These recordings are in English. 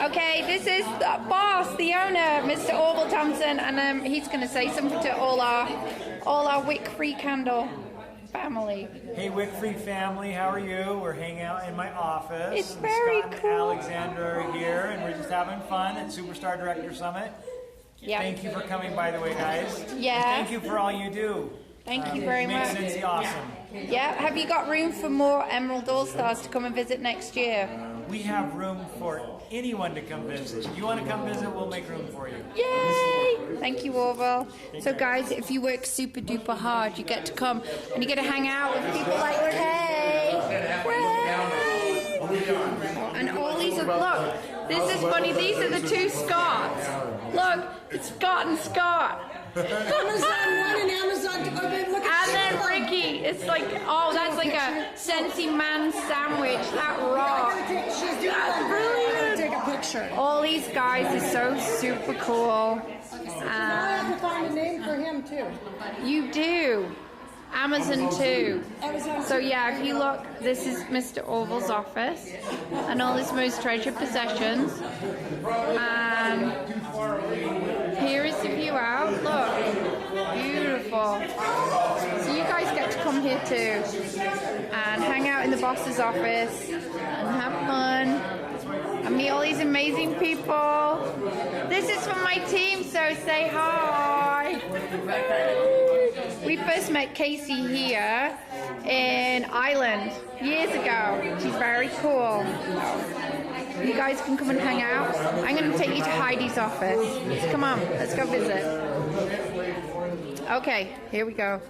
Okay, this is the boss, the owner, Mr. Orville Thompson, and he's going to say something to all our wick-free candle family. Hey, wick-free family, how are you? We're hanging out in my office. It's very Scott cool. And Alexandra are here, and we're just having fun at Superstar Director Summit. Yeah. Thank you for coming, by the way, guys. Yeah. And thank you for all you do. Thank you very Make much. Scentsy awesome. Yeah, have you got room for more Emerald All-Stars to come and visit next year? We have room for anyone to come visit. You want to come visit, we'll make room for you. Yay! Thank you, Orville. So guys, if you work super duper hard, you get to come and you get to hang out with people like Ray. And all these are, look, this is funny, these are the two Scotts. Look, it's Scott and Scott. Amazon 1 and Amazon 2. And then Ricky, it's like, oh, that's like a Scentsy man sandwich. That rocks. That's brilliant. Take a picture. All these guys are so super cool. I have to find a name for him too. You do. Amazon too. Amazon. So yeah, if you look, this is Mr. Orville's office and all his most treasured possessions. And here is the view out. Look, beautiful. So you guys get to come here too and hang out in the boss's office and have fun and meet all these amazing people. This is from my team, so say hi. We first met Casey here in Ireland years ago. She's very cool. You guys can come and hang out. I'm going to take you to Heidi's office. Come on, let's go visit. Okay, here we go.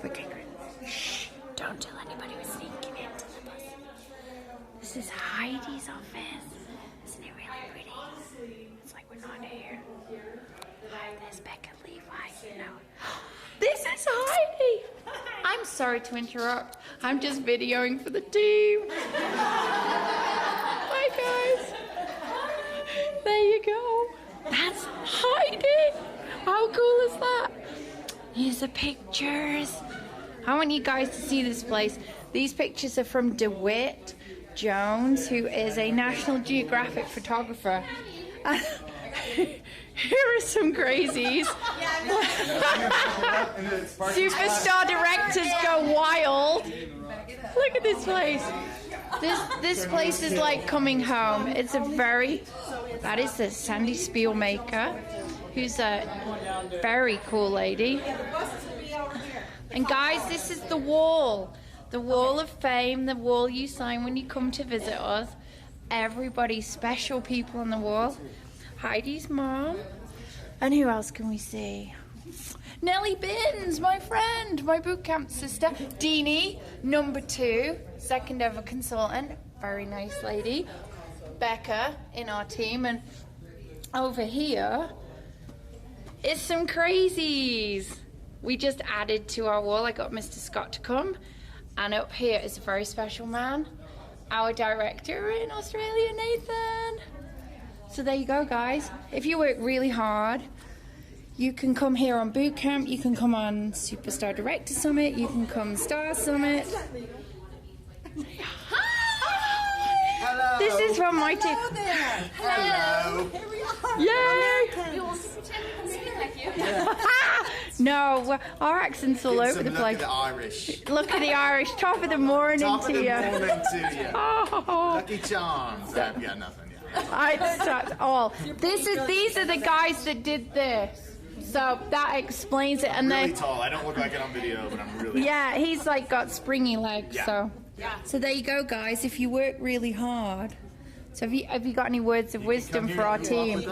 Okay, great. Shh, don't tell anybody we're sneaking into the bus. This is Heidi's office. Isn't it really pretty? It's like we're not here. Hi, there's Becca Levi, you know. This is Heidi! I'm sorry to interrupt. I'm just videoing for the team. Hi, guys. There you go. That's Heidi. How cool is that? Here's the pictures. I want you guys to see this place. These pictures are from DeWitt Jones, who is a National Geographic photographer. Here are some crazies. Superstar directors go wild. Look at this place. This place is like coming home. It's a that is the Sandy Spielmaker, who's a very cool lady. And guys, this is the wall. The wall of fame, the wall you sign when you come to visit us. Everybody's special people on the wall. Heidi's mom. And who else can we see? Nellie Binns, my friend, my boot camp sister. Deanie, number 2, second ever consultant. Very nice lady. Becca in our team. And over here is some crazies. We just added to our wall. I got Mr. Scott to come. And up here is a very special man. Our director in Australia, Nathan. So there you go, guys. If you work really hard, you can come here on boot camp, you can come on Superstar Director Summit, you can come Star Summit. Hi! Hello. This is from my team. Hello there. Hello. Here we are. Yay! You want to pretend we can speak like you? No, our accents all over the Look place. at the Irish. Look at the Irish. Top of the morning Top of to the you. morning to you. Oh. Lucky Charms. I've got nothing yet. That's all. These are the guys that did this. So that explains it. And Really they, tall. I don't look like it on video, but I'm really yeah, he's like got springy legs. Yeah. So there you go, guys. If you work really hard. So have you got any words of wisdom for our team?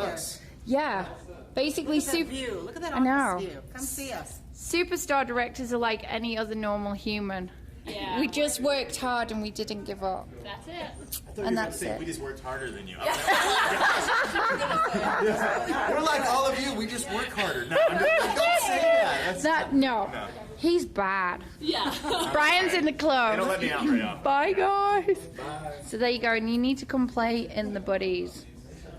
Yeah, basically, View. Look at that I know. office view. Come see us. Superstar directors are like any other normal human. Yeah. We just worked hard and we didn't give up. That's it. And that's it. We just worked harder than you. We're like all of you. We just work harder. No, don't say that. That's, No. He's bad. Yeah. Brian's in the club. don't let me out right now. Bye, guys. Bye. So there you go, and you need to come play in the buddies.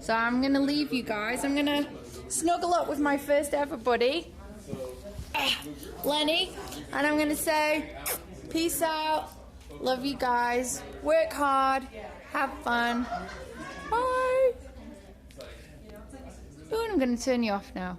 So I'm gonna leave you guys. I'm gonna snuggle up with my first ever buddy, Lenny, and I'm gonna say, peace out. Love you guys. Work hard. Have fun. Bye. I'm going to turn you off now.